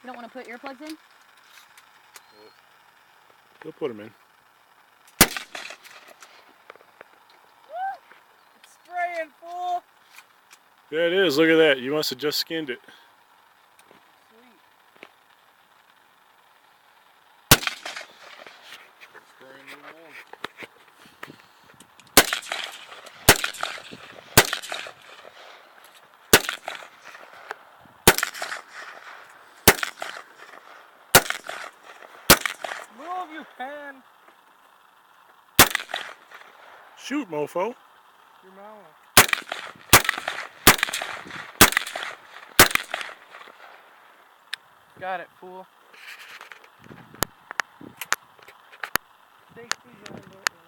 You don't want to put earplugs in? He'll put them in. It's spraying, fool! There it is. Look at that. You must have just skinned it. Sweet. Spraying new wool. Move, you pan! Shoot, mofo. Your mama. Got it, fool. Safety behind it.